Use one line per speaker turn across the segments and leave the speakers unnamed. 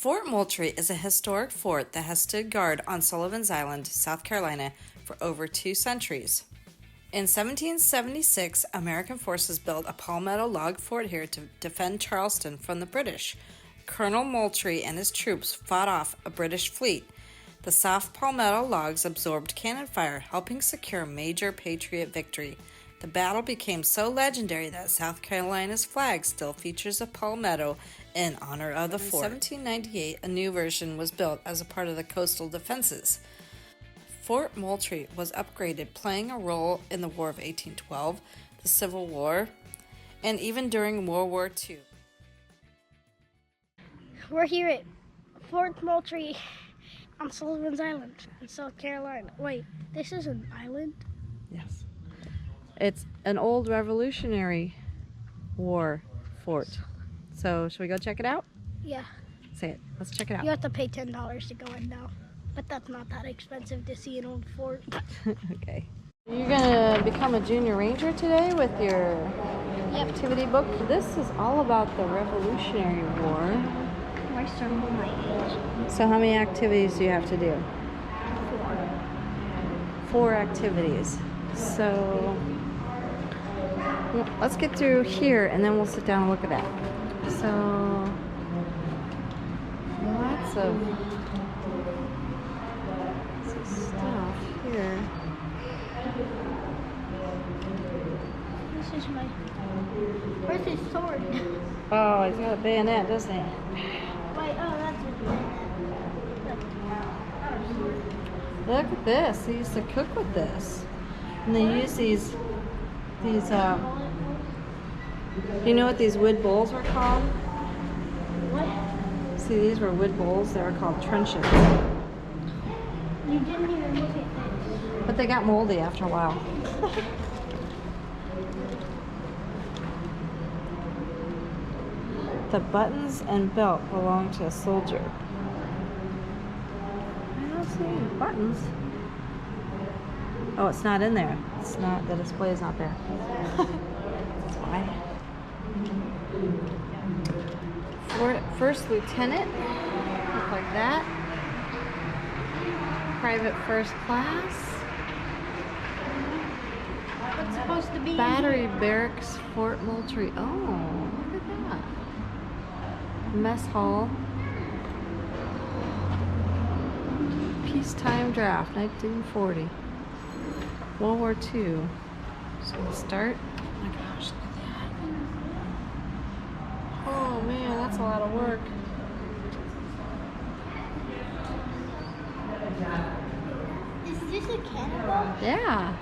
Fort Moultrie is a historic fort that has stood guard on Sullivan's Island, South Carolina, for over 2 centuries. In 1776, American forces built a palmetto log fort here to defend Charleston from the British. Colonel Moultrie and his troops fought off a British fleet. The soft palmetto logs absorbed cannon fire, helping secure a major Patriot victory. The battle became so legendary that South Carolina's flag still features a palmetto in honor of the fort. In 1798, a new version was built as a part of the coastal defenses. Fort Moultrie was upgraded, playing a role in the War of 1812, the Civil War, and even during World War II.
We're here at Fort Moultrie on Sullivan's Island in South Carolina. Wait, this is an island?
Yes. It's an old Revolutionary War fort. So, should we go check it out?
Yeah.
Say it. Let's check it out.
You have to pay $10 to go in now. But that's not that expensive to see an old fort.
Okay. You're going to become a junior ranger today with your activity book. This is all about the Revolutionary War.
Why circle my age?
So how many activities do you have to do?
4.
4 activities. So let's get through here and then we'll sit down and look at that. So lots of stuff here.
This is my... Where's his sword?
Oh, he's got a bayonet, doesn't he?
Wait, oh, that's his bayonet.
Look at this. They used to cook with this. And they use these you know what these wood bowls were called?
What?
See, these were wood bowls. They were called truncheons.
You didn't even look at this.
But they got moldy after a while. The buttons and belt belong to a soldier. I don't see any buttons. Oh, it's not in there. It's not, the display is not there. That's why. First lieutenant, look like that. Private first class.
What's supposed to be
Battery barracks, Fort Moultrie. Oh, look at that. Mess hall. Peacetime draft, 1940. World War II. So we start. Oh my gosh, look at that. Oh man, that's a lot of work.
Is this a cannonball?
Yeah.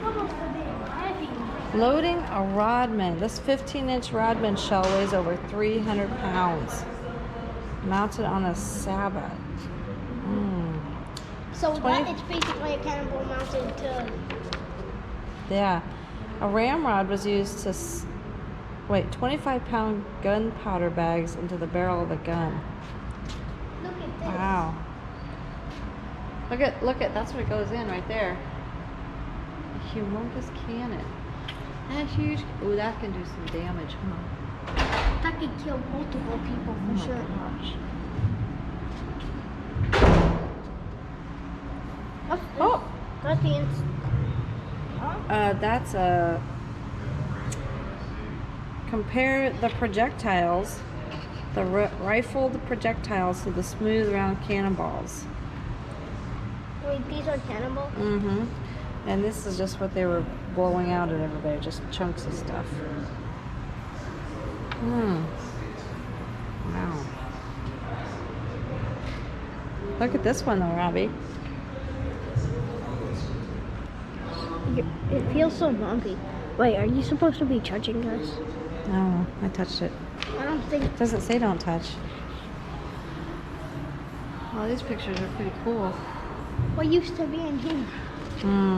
Almost a bit heavy.
Loading a Rodman. This 15-inch Rodman shell weighs over 300 pounds. Mounted on a sabot.
So that is basically a cannonball mounted to...
Yeah. A ramrod was used to 25-pound gunpowder bags into the barrel of the gun.
Look at this.
Wow. Look at, that's what goes in right there. A humongous cannon. That's huge. Ooh, that can do some damage, huh?
That could kill multiple people for sure.
Gosh.
What's this?
Oh!
That's the
That's a... Compare the projectiles, the rifled projectiles to the smooth round cannonballs.
Wait, these are cannonballs?
Mm-hmm. And this is just what they were blowing out at everybody, just chunks of stuff. Wow. Look at this one though, Robbie.
It feels so bumpy. Wait, are you supposed to be touching this?
No, I touched it.
I don't think...
It doesn't say don't touch. Well, these pictures are pretty cool.
What used to be in here?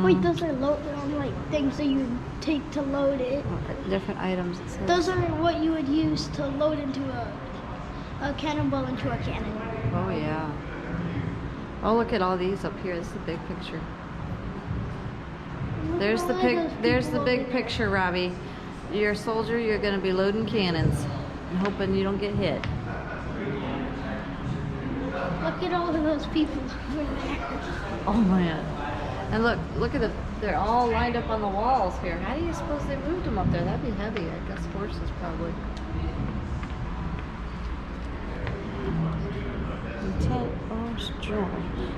Wait, those are like things that you take to load it.
Different items. It says.
Those are what you would use to load into a cannonball into a cannon.
Oh yeah. Oh, look at all these up here. This is a big picture. There's the big picture, Robbie. You're a soldier, you're going to be loading cannons and hoping you don't get hit.
Look at all of those people over there.
Oh man. And look at they're all lined up on the walls here. How do you suppose they moved them up there? That'd be heavy. I guess horses probably.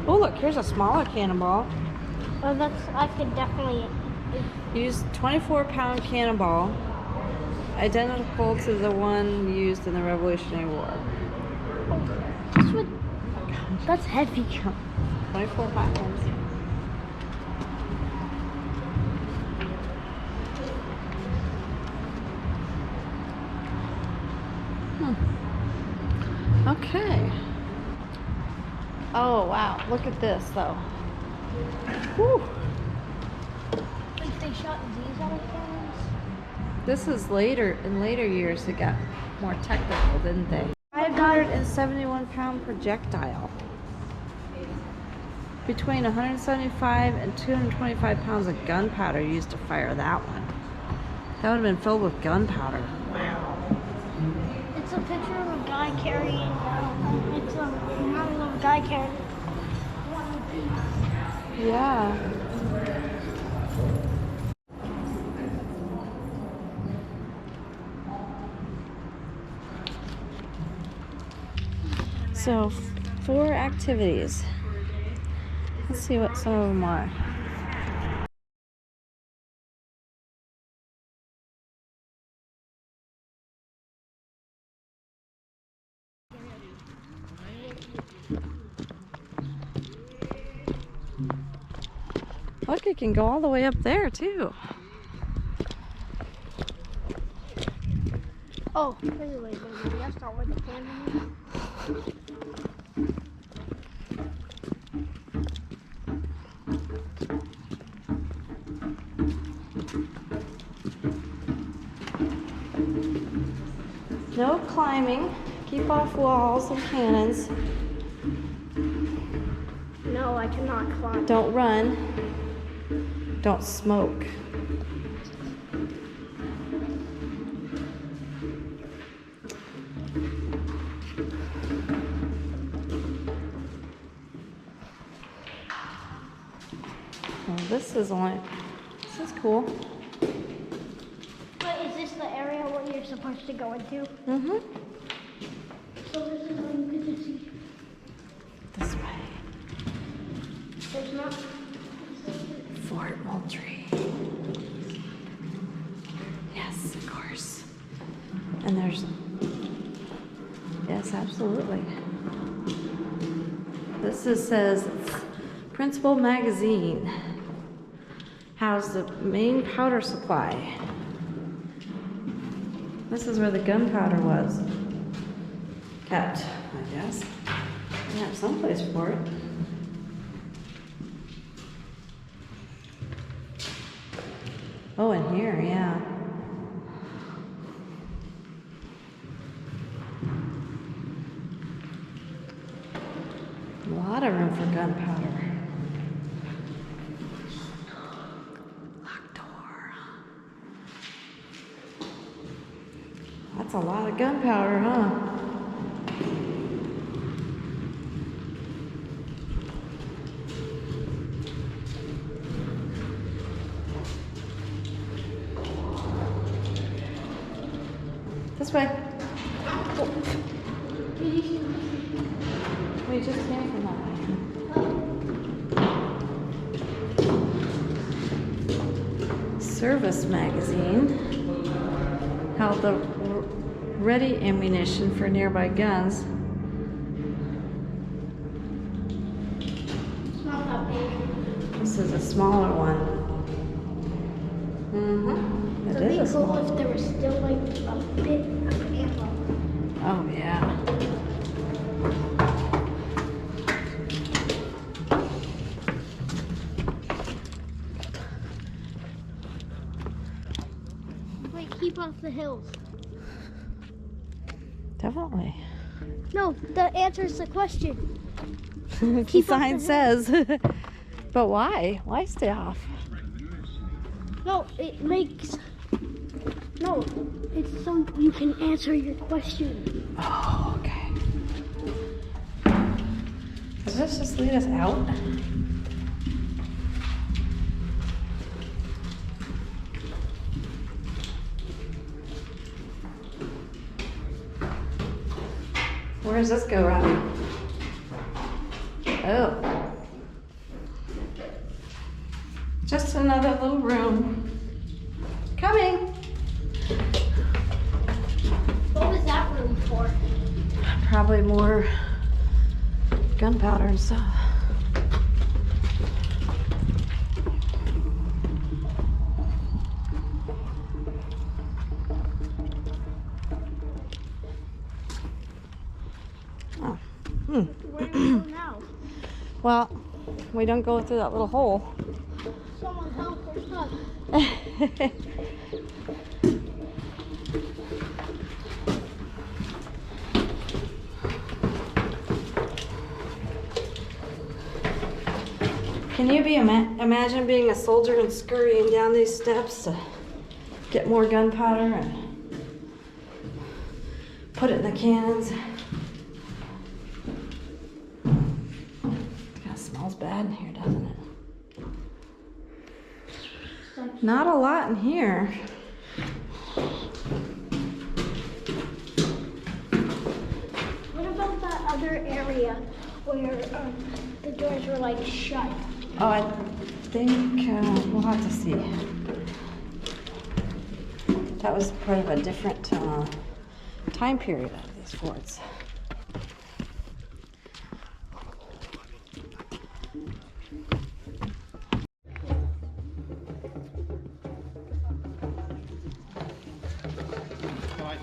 Oh look, here's a smaller cannonball.
Oh, I could definitely.
Use 24-pound cannonball, identical to the one used in the Revolutionary War.
That's heavy.
24 pounds. Okay. Oh wow, look at this though. Whew.
Like they shot these out of cannons?
This is later, in later years it got more technical, didn't they? 571-pound projectile. Between 175 and 225 pounds of gunpowder used to fire that one. That would have been filled with gunpowder. Wow.
It's a picture of a guy carrying, it's a model of a guy carrying one of these.
Yeah. So, 4 activities. Let's see what some of them are. Look, it can go all the way up there too.
Oh, wait, that's not where the cannon is.
No climbing. Keep off walls and cannons.
No, I cannot climb.
Don't run. Don't smoke. Well, this is cool.
But is this the area where you're supposed to go into?
Mm-hmm.
So this is where you can just see.
This way.
There's not.
Fort Moultrie. Yes, of course. And there's... Yes, absolutely. This says Principal Magazine. Housed the main powder supply. This is where the gunpowder was kept, I guess. They have someplace for it. Oh, in here, yeah. A lot of room for gunpowder. Locked door. That's a lot of gunpowder, huh? This way. Oh. We just came from that way. Service magazine held the ready ammunition for nearby guns.
It's not that big.
This is a smaller one. Mm-hmm. It
It'd
is
be
a
cool
small.
if there was still like a bit of ammo.
Oh yeah.
Like keep off the hills.
Definitely.
No, that answers the question.
The
Keep off
sign
the
says. But why? Why stay off?
No, it makes. No, it's so you can answer your question.
Oh, okay. does this just lead us out? Where does this go, Robbie? Oh. Just another little room. Coming.
What was that room for?
Probably more gunpowder and stuff. Oh.
Where do we go now?
Well, we don't go through that little hole.
Someone help, we're stuck.
Can you imagine being a soldier and scurrying down these steps to get more gunpowder and put it in the cannons? It kind of smells bad in here, doesn't it? Not a lot in here.
What about that other area where the doors were like shut?
Oh, I think we'll have to see. That was part of a different time period of these forts.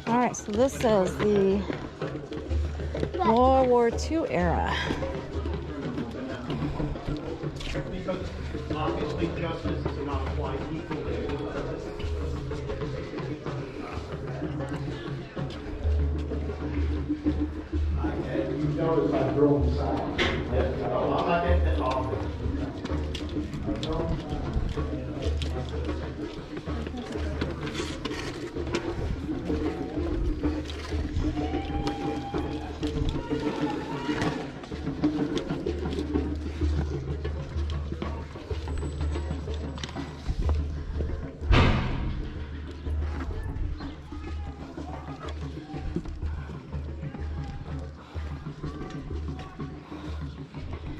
All right, so this is the World War II era.
Because obviously justice is not applied equally. You notice I drove south. Yes. Oh, I'm not in the office.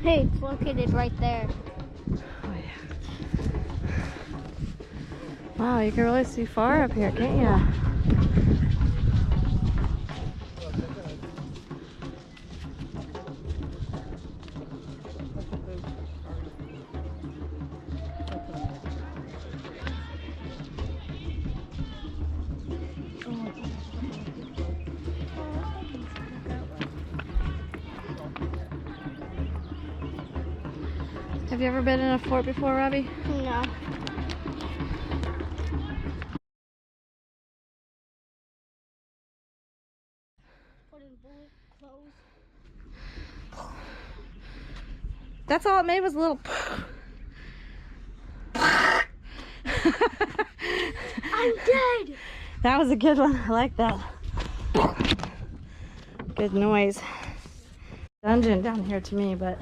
Hey, it's located right there.
Oh, yeah. Wow, you can really see far up here, can't you? Have you ever been in a fort before, Robbie?
No. Put in bullet clothes.
That's all it made was a little.
I'm dead!
That was a good one. I like that. Good noise. Dungeon down here to me, but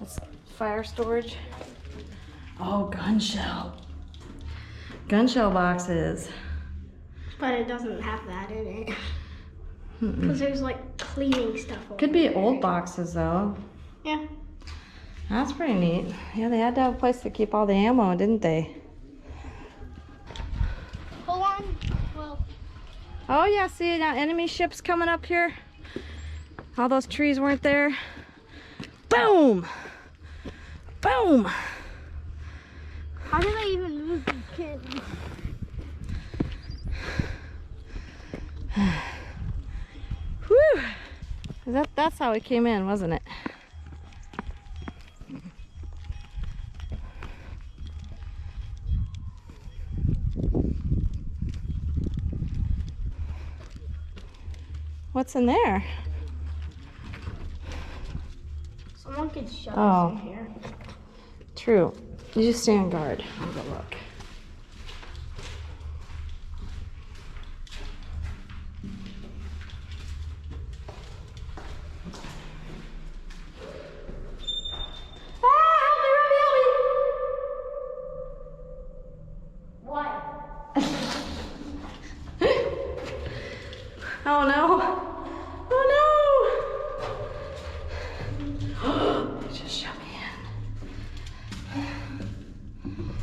it's fire storage. Oh, gun shell. Gun shell boxes.
But it doesn't have that in it. Because there's like cleaning stuff over
Could be
there.
old boxes though.
Yeah.
That's pretty neat. Yeah, they had to have a place to keep all the ammo, didn't they?
Hold on. Well,
Oh yeah, see now enemy ships coming up here. All those trees weren't there. Boom! Boom!
how did I even move these kids?
Whew! That's how it came in, wasn't it? What's in there?
Someone could shove
Oh.
us in here.
True. You just stand guard. I'll go look. Oh no! Oh no! They just shut me in.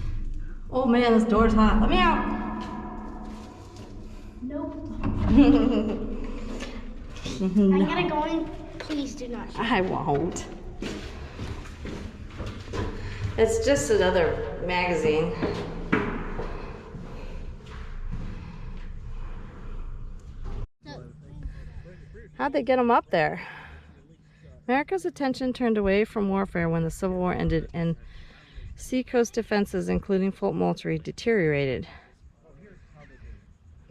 Oh man, this door's hot. Let me out!
Nope. I'm gonna go in. Please do not.
I won't. It's just another magazine. How'd they get them up there? America's attention turned away from warfare when the Civil War ended and seacoast defenses, including Fort Moultrie, deteriorated.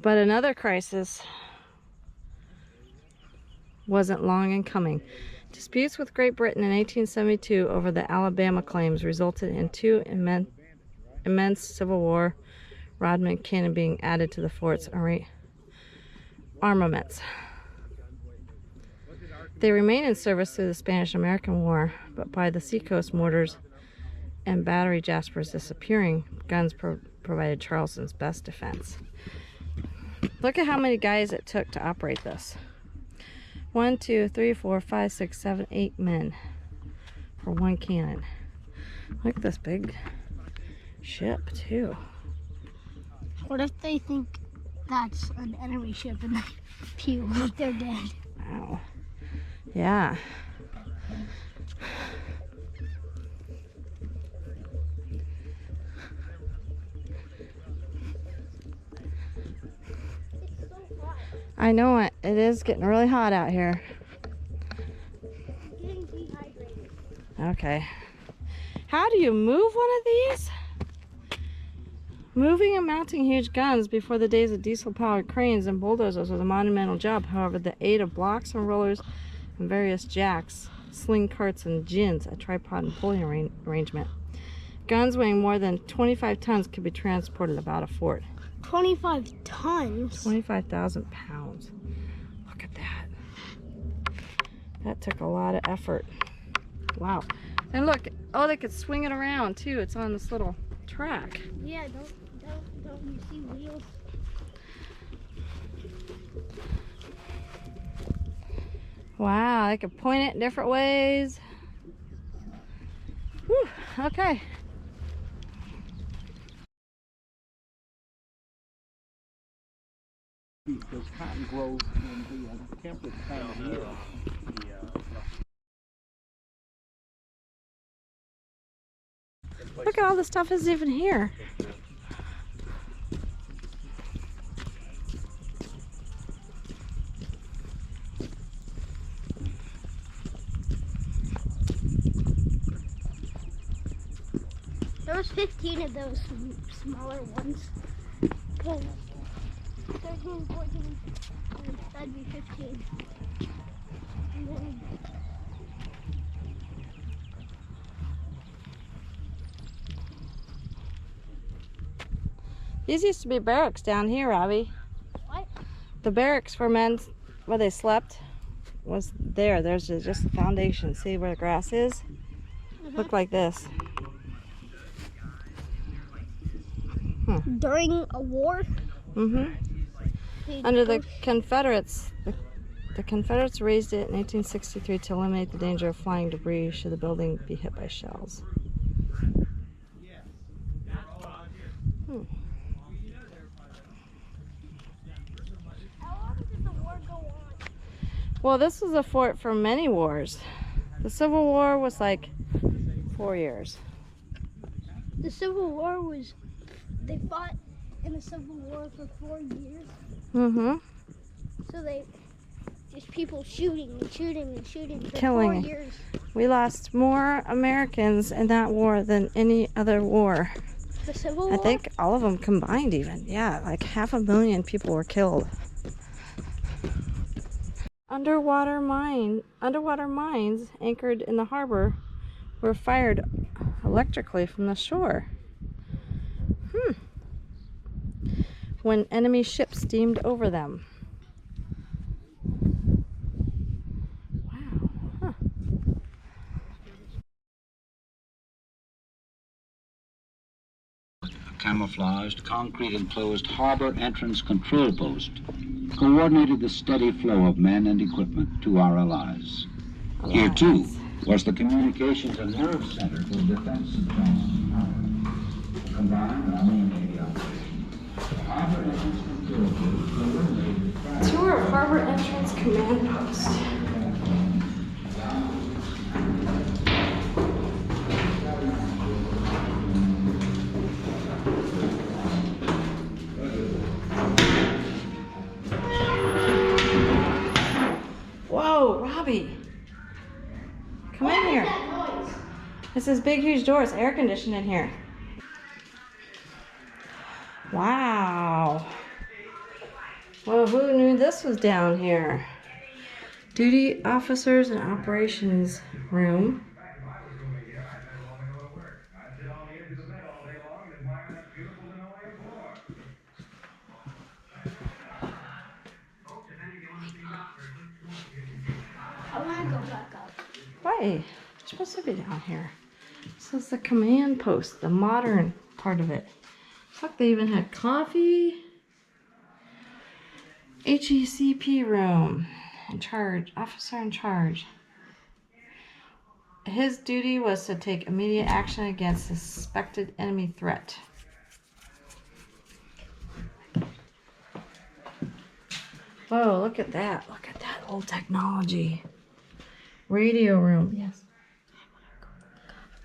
But another crisis wasn't long in coming. Disputes with Great Britain in 1872 over the Alabama claims resulted in two immense Civil War Rodman cannon being added to the fort's armaments. They remained in service through the Spanish-American War, but by the seacoast mortars and battery Jaspers disappearing, guns provided Charleston's best defense. Look at how many guys it took to operate this. 1, 2, 3, 4, 5, 6, 7, 8 men for one cannon. Look at this big ship too.
What if they think that's an enemy ship and they pew like they're dead?
Wow. Yeah. I know it. It is getting really hot out here.
Getting dehydrated.
Okay. How do you move one of these? Moving and mounting huge guns before the days of diesel-powered cranes and bulldozers was a monumental job. However, the aid of blocks and rollers and various jacks, sling carts, and gins, a tripod and pulley arrangement. Guns weighing more than 25 tons could be transported about a fort.
25 tons?
25,000 pounds. Look at that. That took a lot of effort. Wow. And look, oh, they could swing it around too. It's on this little track.
Yeah, don't you see wheels?
Wow, they could point it in different ways. Whew, okay.
Because cotton grows in the temperate time of year.
Look at all the stuff is even here.
There was 15 of those smaller ones. 13, 14, that'd be 15. And then
These used to be barracks down here, Robbie.
what?
The barracks for men where they slept was there. There's just the foundation. See where the grass is? Look like this.
During a war?
Under the Confederates, the Confederates raised it in 1863 to eliminate the danger of flying debris should the building be hit by shells.
How long did the war go on?
Well, this was a fort for many wars. The Civil War was like 4 years.
The Civil War was, they fought in the Civil War for 4 years. So they, just people shooting and shooting and shooting for
Killing.
4 years.
We lost more Americans in that war than any other war.
The Civil War?
I think all of them combined even. Yeah, like 500,000 people were killed. Underwater mines anchored in the harbor were fired electrically from the shore. When enemy ships steamed over them. Wow. Huh.
Camouflaged, concrete enclosed harbor entrance control post coordinated the steady flow of men and equipment to our allies. Here, too, was the communications and nerve center for the defense of Charleston Harbor. Combined with our main Navy operation, harbor entrance control group eliminated the
Tour of Harbor Entrance Command Post. Whoa, Robbie. Come in here. This is big, huge doors. Air conditioned in here. Wow. Well, who knew this was down here? Duty officers and operations room.
I want to go back up.
Why? You're supposed to be down here. This is the command post, the modern part of it. Look, they even had coffee. HECP room. In charge, officer in charge. His duty was to take immediate action against suspected enemy threat. Whoa, look at that. Look at that old technology. Radio room. Yes.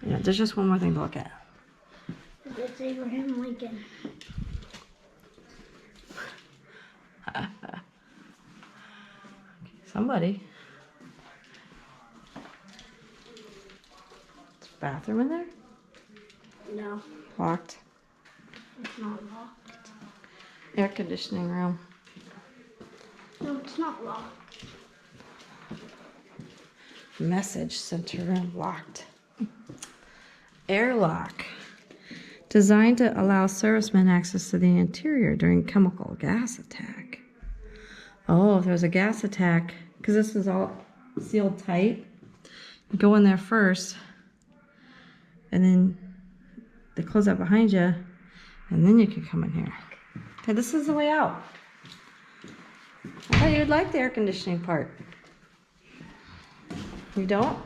Yeah, there's just one more thing to look at.
It's Abraham Lincoln.
Somebody. Is a bathroom in there?
No,
Locked.
it's not locked.
Air conditioning room.
No, it's not locked.
Message center room locked. Airlock. Designed to allow servicemen access to the interior during chemical gas attack. Oh, if there was a gas attack, because this is all sealed tight, you go in there first, and then they close that behind you, and then you can come in here. Okay, this is the way out. I thought you would like the air conditioning part. You don't?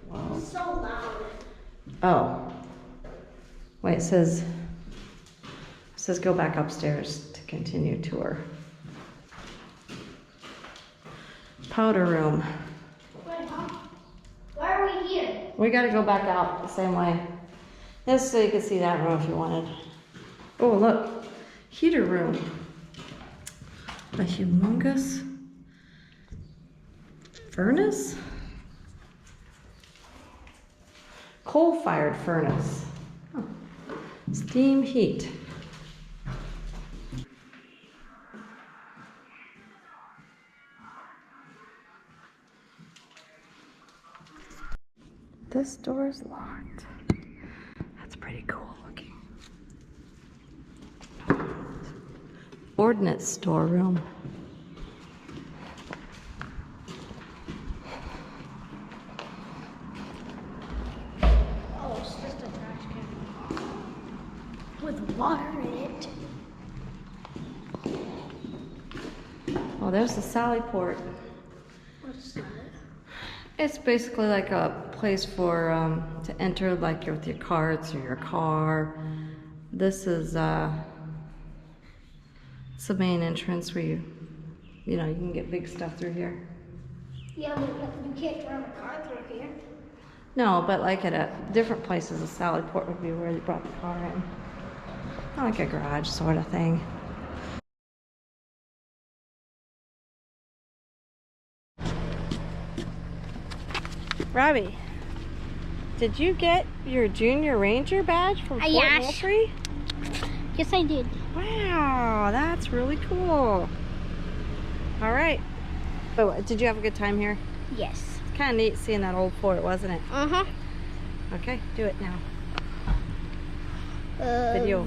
Wow.
It's so loud.
Oh. Wait, it says go back upstairs to continue tour. Powder room.
Wait, huh? Why are we here?
We gotta go back out the same way. Just so you can see that room if you wanted. Oh, look. Heater room. A humongous furnace? Coal-fired furnace. Huh. Steam heat. This door is locked. That's pretty cool looking. Ordnance storeroom.
Oh, it's just a trash can. With water in it.
Oh, there's the Sally Port.
What's that?
It's basically like a place for to enter, like with your carts or your car. This is it's the main entrance where you can get big stuff through here.
Yeah, but you can't drive a car through here.
No, but like at different places, a Sally Port would be where you brought the car in. Like a garage sort of thing. Robbie, did you get your Junior Ranger badge from Fort
Yes.
Moultrie?
Yes, I did.
Wow, that's really cool. All right. Oh, did you have a good time here?
Yes.
It's kind of neat seeing that old fort, wasn't it?
Uh-huh.
Okay, do it now.
Video.